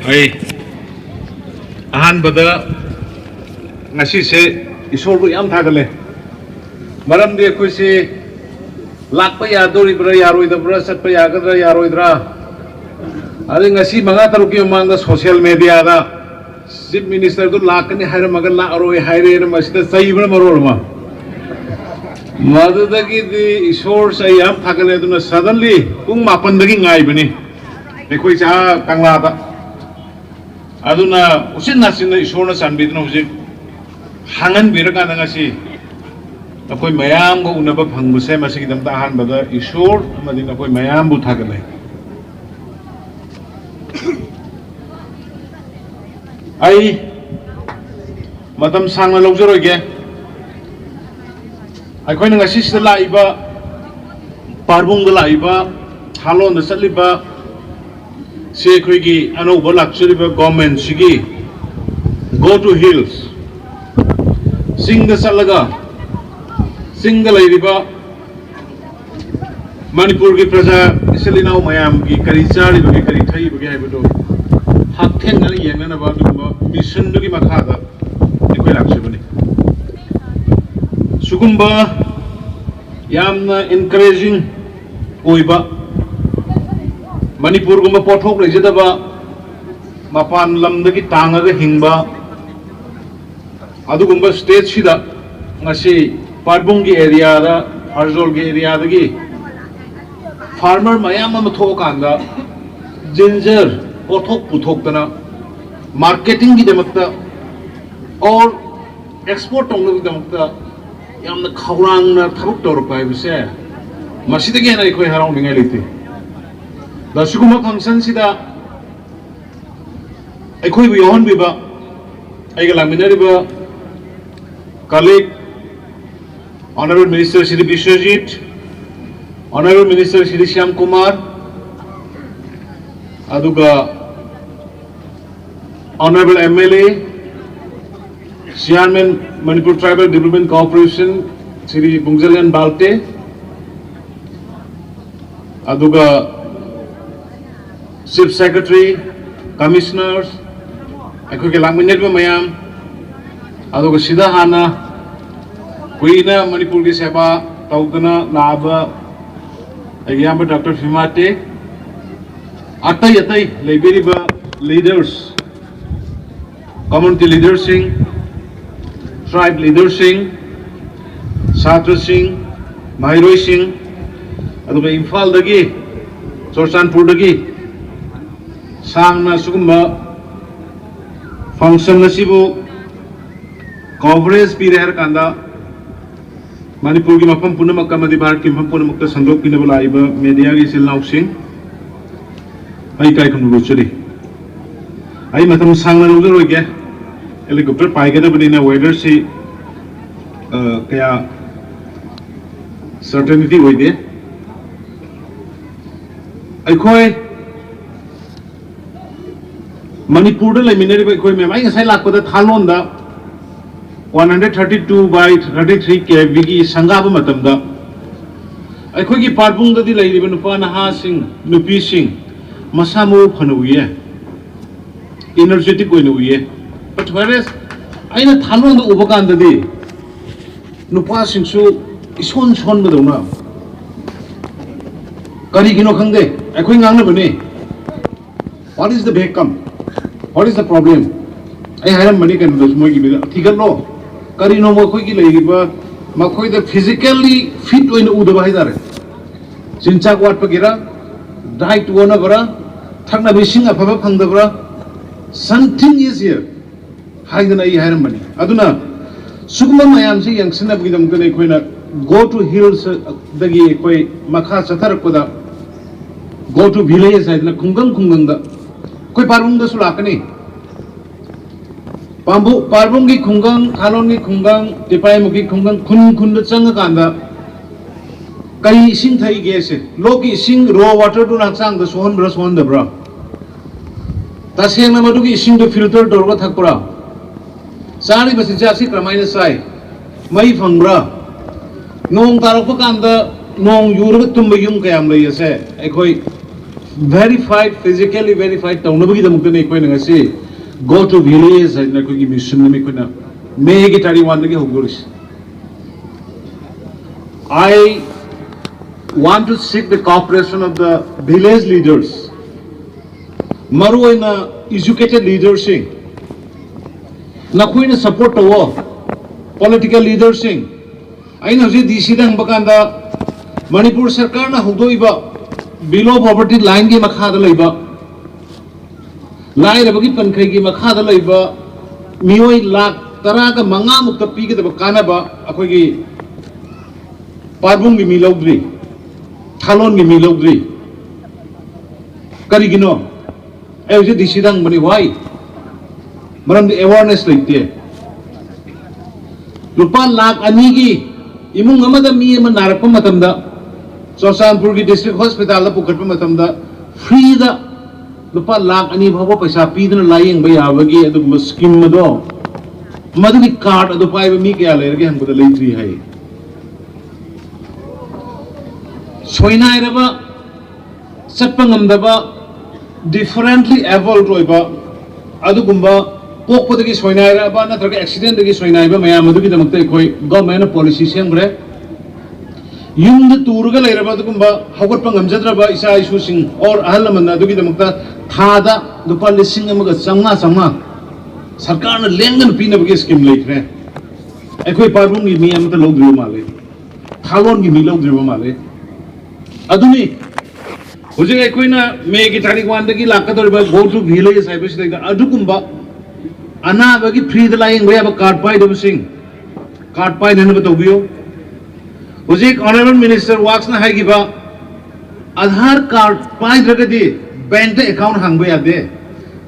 Ay, ahanbada ngasi se isorbu yam thagale. Maramdi akhoi se lakpa yadoribra yaroidabra satpa yagadra yaroidra. Adi ngasi manga taruki manga social media da chief minister du lakani haira maga la aroi haire masida saibra marolma. Madudagi di isor sa yam thagale duna suddenly pung mapandagi ngai bani. Akhoi sa kangla da. Aduna usin nasina isorna sanbidna hujik hangan biragana ngasi akhoi mayam go unaba phangbuse masigi damta ahanbada isor amadi akhoi mayam bu thagale ai matam sangna lawjaroge akhoi ngasi sida laiba parbung da laiba halon da satliba se akhoi anoba lakchuriba government sigi go to hills Singda salaga Singda lairiba Manipur ki praja isalina mayam ki kari chari bagi kari thai bagi hai bado hakhen na yengna na ba du mission du ki makhada ekoi lakse bani sugumba yamna encouraging oiba Manipur gumba pothok leijada ba mapan lamda ki tanga ga hingba adugumba state sida ngasi parbung gi area da harzol gi area da gi farmer mayam am thokanda ginger pothok puthok dana marketing gi demakta or export tong gi demakta yamna khawrang na thabuk tor pai bise masida gi na ikoi harau ningai lite da suguma function sida ikoi bi on bi ba aiga laminari ba colleague, Honorable Minister Shri Bishwajit, Honorable Minister Shri Shyam Kumar, aduga Honorable MLA, Chairman Manipur Tribal Development Corporation, Shri Bungzalian Balte, aduga Chief Secretary, Commissioners, akhoi ke langminet ba mayam aduga sida hana kuina Manipur ki seba taudana laba ayamba Dr. Fimate atai leberiba leaders community leaders sing tribe leaders sing Satra Singh Mahiroi Singh aduga Imphal dagi Chorchanpur dagi sangna sugumba function nasibu coverage period kanda Manipur ki mafam punamak kamadi bharat ki mafam punamak ta sandok ki nabala iba media ki silnauk sing ai kai kham luchuri ai matam sangna lujur hoge helicopter pai ga da bani na weather si kaya certainty hoide ai khoi Manipur da laiminari ba khoi me mai ngasai lakpada thalon da 132 by 33 kV ki sangaba matamda akhoi ki parbung da di lairiba nupa naha sing nupi sing masamu phanu energetic oina uye but whereas aina thalon da ubakan da di nupa sing su ison badona kari gino khangde akhoi ngangna bane what is the become what is the problem ai haram mani kan dos moi ki bida thigallo kari no mo khoi ki leiba ma khoi da physically fit oina udaba haidare sincha kwat pagira diet wona bara thakna bising afaba phangdabra something is here haidana ai haram mani aduna sugma mayam se yangsina bugidam kan khoina go to hills dagi koi makha chatharakpada go to village haidana khungang da koi parbung da sulakani parbung ki khungang khalon ki khungang tipai muki khungang khun da chang kanda kai sing thai ge se loki sing raw water du na chang da sohon da bra ta seng na madu ki sing do filter dor ga thakpura sari basi jasi kramaina sai mai phangbra nong tarak pa kanda nong yurga tumba yung kayam lai ase akhoi verified, physically verified taunabagi damukta ne koi na ngasi go to village na koi ki mission ne koi na me gi tari wan ge hogoris. I want to seek the cooperation of the village leaders, maru na educated leaders sing na koi na support to political leaders sing aina je DC dang bakanda Manipur sarkar na hugdoiba below poverty line ki makha da leiba lai rabagi pankhai ki makha da leiba mioi lakh tara ka manga mukta pi ki da kana ba akoi ki parbung gi mi logdri thalon gi mi logdri kari gino ai je DC dang bani why maram di awareness leite lupa lakh ani gi imung amada mi ma narak pa matam da Churachandpur ki district hospital da pukhat pa matam da free da lupa lakh ani bhava paisa pidna layeng ba yabagi adu scheme mado maduni card adu pai ba mi kya lerge hamko da leitri hai soina iraba satpa ngamda ba differently evolved roiba adu gumba pokpa dagi soina iraba na thaka accident dagi soina iba maya madu ki damakta koi government policy sembre yung turga lairaba dugumba hawat pang amjadraba isa isu sing or ahal manna dugi damakta thada lupa lising amaga changa sarkar na lengan pina bagi scheme leikre ekoi parbung gi mi amta logdri male thalon gi mi logdri male aduni huje ekoi na me gi tarik wan dagi lakadorba go to village saibes daga adugumba ana bagi free the lying way ba card pai do sing card pai nenu batobiyo Hujik Honorable Minister works na hai giba Aadhaar card pai dragadi bank de account hangba yade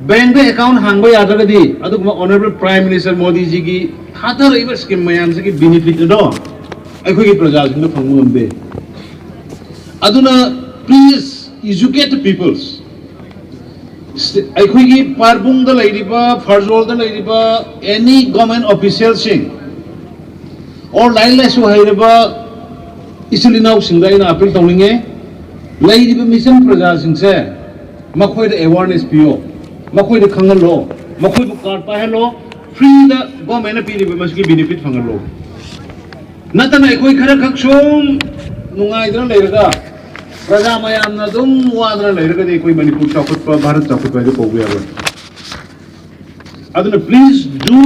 bank de account hangba yadagadi adu Honorable Prime Minister Modi ji gi thata raiba scheme mayam se ki benefit do akhoi gi praja sing na phangmu ambe aduna please educate the peoples akhoi gi parbung da lairiba farzol da lairiba any government official sing or line la su hairiba इसलिए now सिंगाई ना appeal तौलिंगे लाइरी बे mission प्रजा सिंसे मखोई the awareness पियो मखोई the खंगल लो मखोई बु card पाहे लो free द government पीरी बे मसकी बेनिफिट फंगल लो नतन एकोई खरा खक्सोम नुंगाई दर लेरगा प्रजा मयाम ना दुम वादर लेरगा दे कोई मणिपुर चौखट पर भारत चौखट पर को गया अदन please do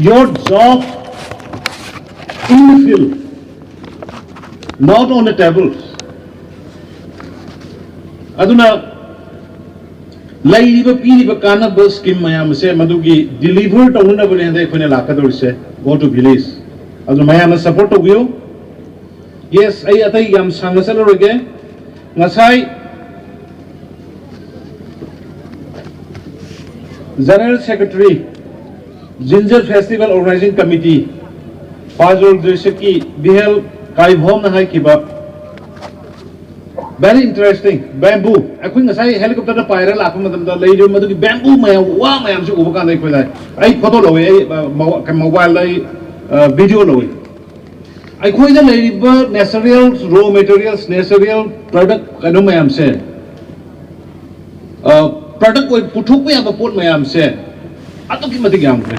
your job in the field, not on the tables. Aduna lairiba piriba kana bus scheme mayam se madugi deliver tawna bole hande khone lakador se go to village. Aduna mayam support to you. Yes, ai atai yam sangasal roge ngasai General Secretary Ginger Festival Organizing Committee Pazul Drishaki Bihel Kaibhom na hai kiba very interesting bamboo I think sai helicopter na pyra la apam madam da leido madu ki bamboo maya wa mayam se ubakan dai khoi dai ai photo lowe ai mobile dai video lowe ai khoi da leiba natural raw materials natural product kanu mayam se product koi puthuk pa ya pot mayam se atu ki mati gyam kre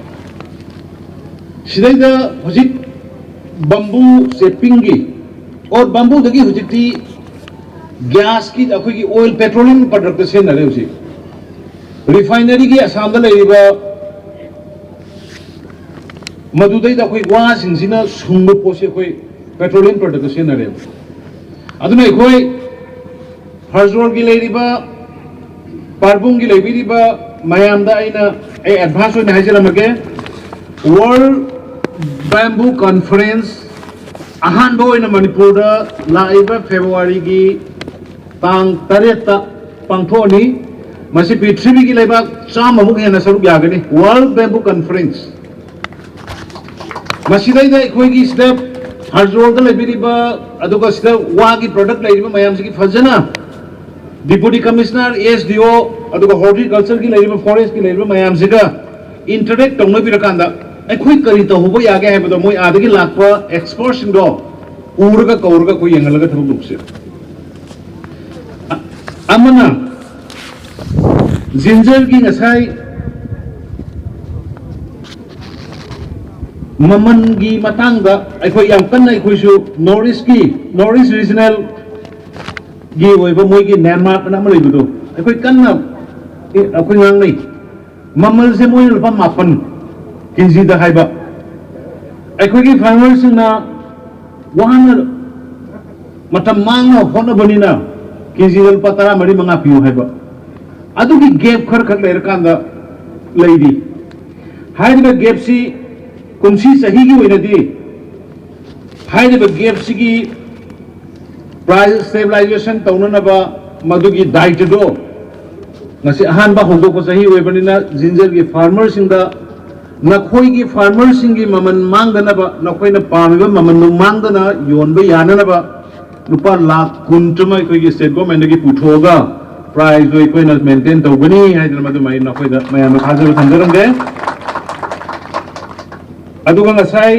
sidai da hojik bamboo se pingi और bamboo दगी हुजिती gas की अखोई की oil petroleum product से नरे उसी refinery की आसाम दल लेबा मधुदाई दा अखोई वाह सिंसिना सुंग पोसे अखोई petroleum product से नरे अदुने अखोई हर्जोर की लेबा पार्बुंग की लेबा मयाम दा आइना एडवांस होने हाजिर मगे World Bamboo Conference ahanbo in Manipur laiba February gi tang tareta pangthoni masi pithribi gi laiba chama muk hena saruk yagani World Bamboo Conference masi dai dai khoi gi step harjol da laibiriba aduga step wa gi product lairiba mayam gi fajana Deputy Commissioner SDO aduga horticulture gi lairiba forest gi lairiba mayam siga interact tongna birakanda अखोई करी तो होबो यागे है बदो मोय आदगी लाखवा expert सिंदो उरगा कौरगा कोई यंगलगा थबुक दुक्से amana ginger ki ngasai maman gi matangda akhoi yam kanna akhoi su North regional gi oiba moi gi landmark na malai budo akhoi kanna akhoi ngang nei mamal se moi lupa mapan kg da haiba akhoi gi farmers na wahana matam mangna hona banina kg lupa tara mari manga piu haiba adu gi gap khar khar ler kanda leidi haida gap si kunsi sahi gi oina di haida gap si gi price stabilization tauna ba madugi diet do ngasi ahan ba hongdo ko sahi oi banina ginger gi farmers sing da nakhoi gi farmers sing gi maman mangdana ba nakhoi na pami ba maman nu mangdana yon ba yana ba lupa lakh kun tuma ko gi state government gi puthoga price oi ko na maintain to gani haida madu mai nakhoi da mayam khajar thanjaram de aduga ngasai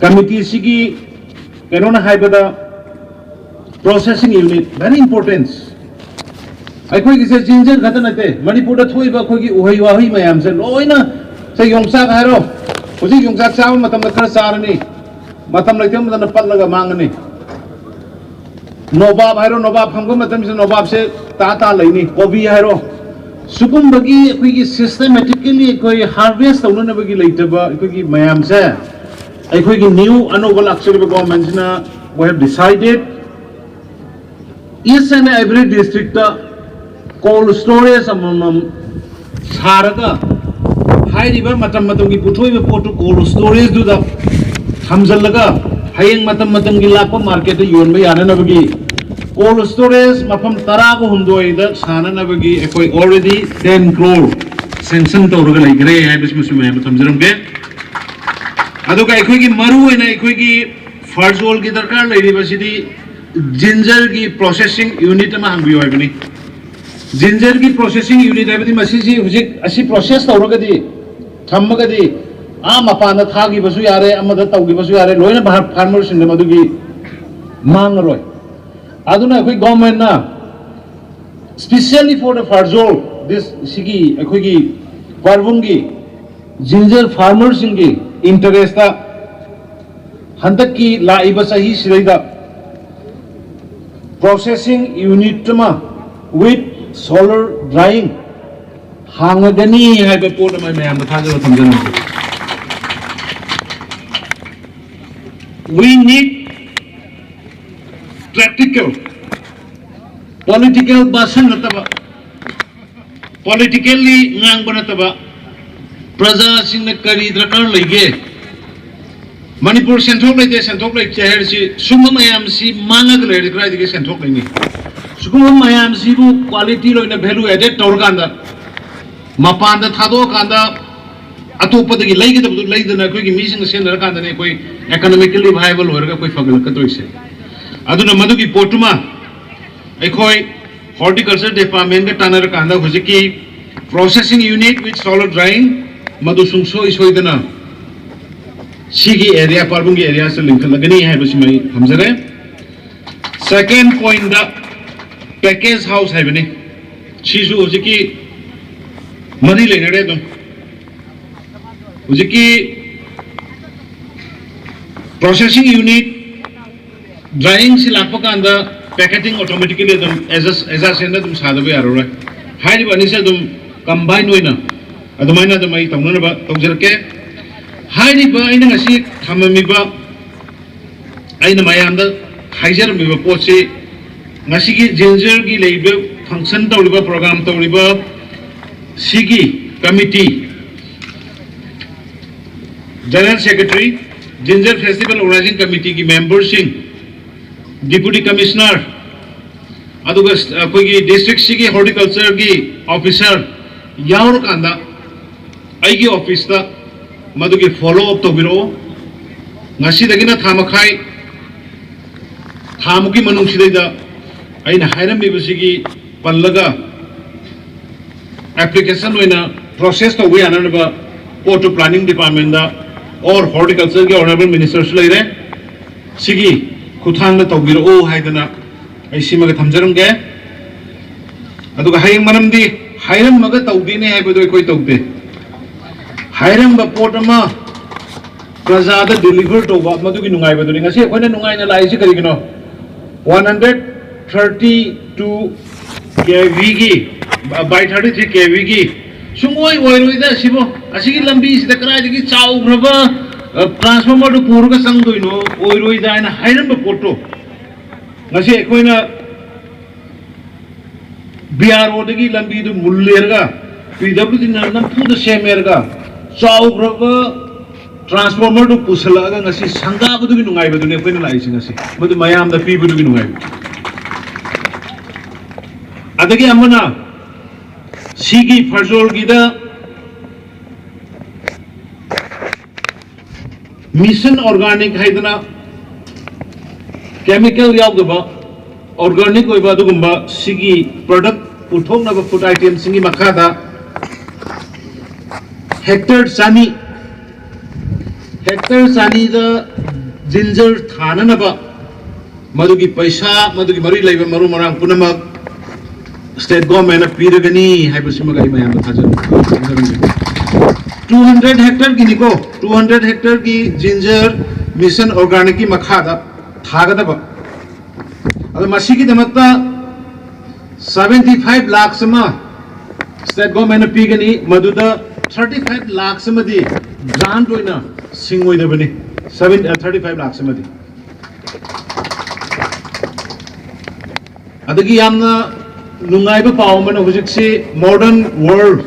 committee sigi kenona haibada processing unit very important akhoi gi se ginger khata nate manipur da thoi ba khoi gi uhai wahi mayam se loina se yongsak haro hoji yongsak chaw matam da khara sarani matam lai tem da patlaga mangani nobab haro nobab hamgo matam se nobab se ta laini kobi haro sugum bagi khoi gi systematically khoi harvest tawna bagi leitaba khoi gi mayam se akhoi gi new anobal action government na we have decided each and every district cold storage amam saraga hairiba matam gi puthoi be pot cold storage du da thamjallaga hayeng matam gi lakpa market da yon ba yana na bagi cold storage mafam tara go humdoi da sana na bagi akhoi already 10 crore sanction tawraga leigre hai bismu sume thamjaram ge aduga akhoi gi maru ena akhoi gi farzol gi darkar leiriba sidi ginger ki processing unit ma hangbiyo haibani ginger ki processing unit haibadi masiji hujik asi process tawragadi thammagadi mapana thagi basu yare amada tawgi basu yare loina farmers in madugi mangroi aduna akhoi government na specially for the farzol this sigi akhoi gi parvungi ginger farmers ingi interest ta handak ki laiba sahi siraida processing unit ma with solar drying hangagani haiba pot ma mayam thajara thamjana we need practical political basan nataba politically ngang banataba praja sing na kari drakar lege Manipur senthok lai de senthok lai chair si summa mayam si mangag lai de krai de senthok lai ni summa mayam si bu quality loi na value added tor kanda mapan da thado kanda atopa de lai ge da lai da na koi gi mission sen ra kanda ne koi economically viable hoir ga koi fagal ka toi se aduna madu gi potuma ekhoi horticulture department ga tanar kanda hojiki processing unit with solar drying madu sungso isoidana Sigi area Parbungi area se link lagani hai basi mai hamjare second point da package house hai bani chisu hojiki mari lene re dum hojiki processing unit drying si lakpa kanda packaging automatically dum as a sender dum sadabe arora hai bani se dum combine hoina adumaina dum ai tawna ba tawjarke haini ba aina ngasi thamami ba aina mayam da haijar mi ba poche ngasi gi ginger gi leibe function tawriba program tawriba sigi committee general secretary ginger festival organizing committee gi members sing deputy commissioner aduga koi gi district sigi horticulture gi officer yaur kanda ai gi office da madugi follow up to biro ngasi dagina thamakhai thamuki manung sidaida aina hairam bi basigi pallaga application oina process to we anaba port planning department da or horticulture ge honorable ministers laire sigi khuthang na to biro haidana ai sima ga thamjaram ge adu ga hayang manam di hayram maga tawdi ne hai bodoi koi tawde hayram ba pot ama praja da deliver to ba madu gi nungai bodoi ngase khona nungai na lai si kari gino 132 kV gi by 33 kV gi sungoi oiroi da sibo asigi lambi sida krai gi chau graba transformer to pur ga sang doino oiroi da na hayram ba poto ngase khoina BRO dagi lambi du mullerga PWD na nam pu da semerga chau graba transformer to pusalaga ngasi sanga bu du gi nungai ba du ne khoina lai sing ngasi madu mayam da pi bu du gi nungai adagi amana sigi farzol gida mission organic haidana chemical yaudaba organic oiba dugumba sigi product uthokna ba food items singi makhada hectare sani da ginger thana na ba madugi paisa madugi mari laiba maru marang punamak state government of Piragani, Hypersimagai Mayam, 200 hectare Giniko, 200 hectare ki ginger mission organic Makhada, Tagadaba. Other Masiki Damata 75 lakhs sama state government of Pigani, Maduda 35 lakhs samadi, grant winner, sing with the Bani, 35 lakhs samadi. Adagi Yamna. Nungai ba pao mana hujik si modern world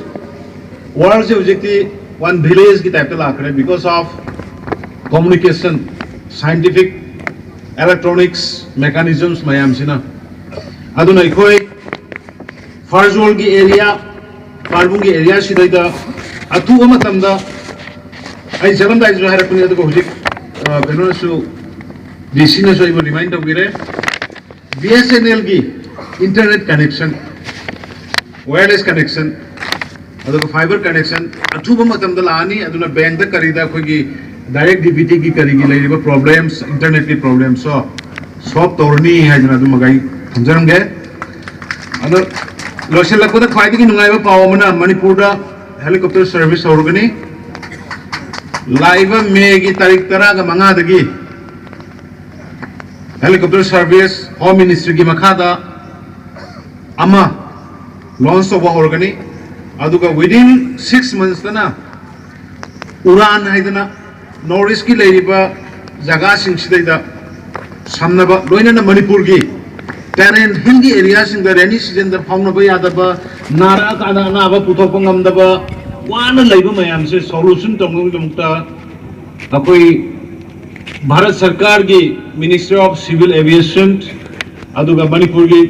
se hujik ti one village ki type ta la kare because of communication scientific electronics mechanisms mayam sina aduna ikoi farzol gi area parbung gi area sidai da atu ama tamda ai jalam dai jo harapuni adu hujik beno su dc na so I remind of gire BSNL gi internet connection, wireless connection, fiber connection, athuba matamda laani aduna bank da karida khogi direct DBT ki karigi laiba problems internet ki problems so solve torni haidana adu magai thamjaram ge adu loshel lakko da khwaidi ki nungai ba paw mana Manipur da helicopter service horgani live me gi tarik tara ga manga dagi helicopter service home ministry ki makhada ama launch of organic aduga within 6 months na uran haidana northeast ki leiriba jaga sing sidaida samnaba loina na Manipur gi terrain hilly area sing the rainy season da phawna ba yadaba nara ka na ba puthokpa ngamdaba wana leiba mayam se solution tongnu dumta akoi Bharat Sarkar gi Ministry of Civil Aviation aduga Manipur gi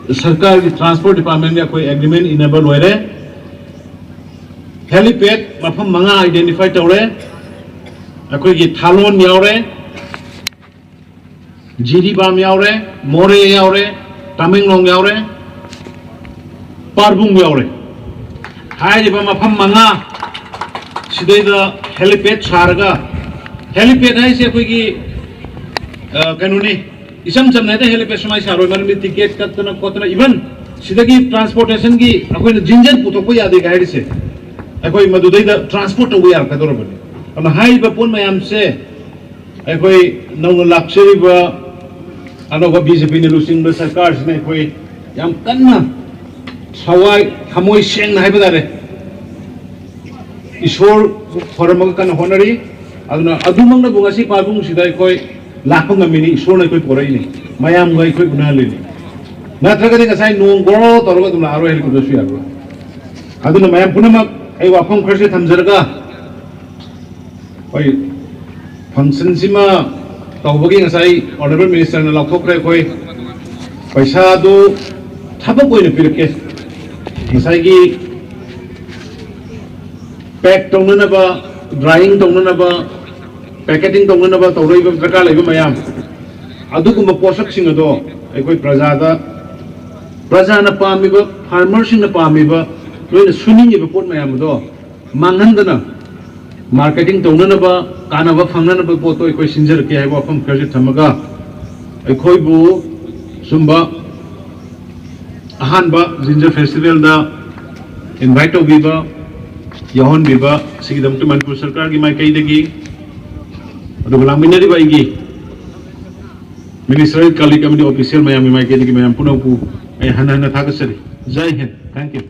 सरकार की transport department में कोई agreement enable हो रहे helipad मफम मंगा identify तौरे अकोई की थालोन यावरे जिरीबाम यावरे मोरे यावरे तमिंगलोंग यावरे पारबुंग यावरे हाय जिबा मफम मंगा सिदैदा हेलीपैड सारगा हेलीपैड है से कोई की कानूनी isam samne da helipad samai saroi marmi ticket katna kotna even sidagi transportation gi akoi na jinjan puthok ko yade gaidi se akoi madudai da transport to yar kador bani ama hai ba pon mayam se akoi nong luxury ba anoga BJP ni lusing ba sarkar ne akoi yam kanna sawai khamoi seng na hai ba dare ishor foramaga kan honari aduna adumang na bungasi pabung sidai koi lakho ngamini ishorna koi porai ni mayam gai koi gunali ni natraga de ngasai nong goro toroga dumla aro heli kudu suya aduna mayam punamak ai wafam kharse thamjarga oi function sima tawbagi ngasai honorable minister na lakhokre koi paisa do thaba koi ne pirke ngasai gi pack tongna ba drying tongna ba packeting तौना बा तौरई बा दरकार लेबा मयाम अदुगुम पोषक सिंग दो अखोई प्रजा ना पामिबा फार्मर सिंग ना पामिबा लोइना सुनिंगिबा पोट मयाम दो मांगहंदना मार्केटिंग तौना बा कानाबा फंगना बा पोतो अखोई सिंजर के हाइबा फम खरजे थमगा अखोई बु sumba ahanba Ginger Festival da invite biba yahon biba sigidam tu Manipur Sarkar gi mai kai degi adu lang minari ba igi ministerial colleague amdi official mayam mai kai degi mayam punapu ai hana hana thagasari jai hind thank you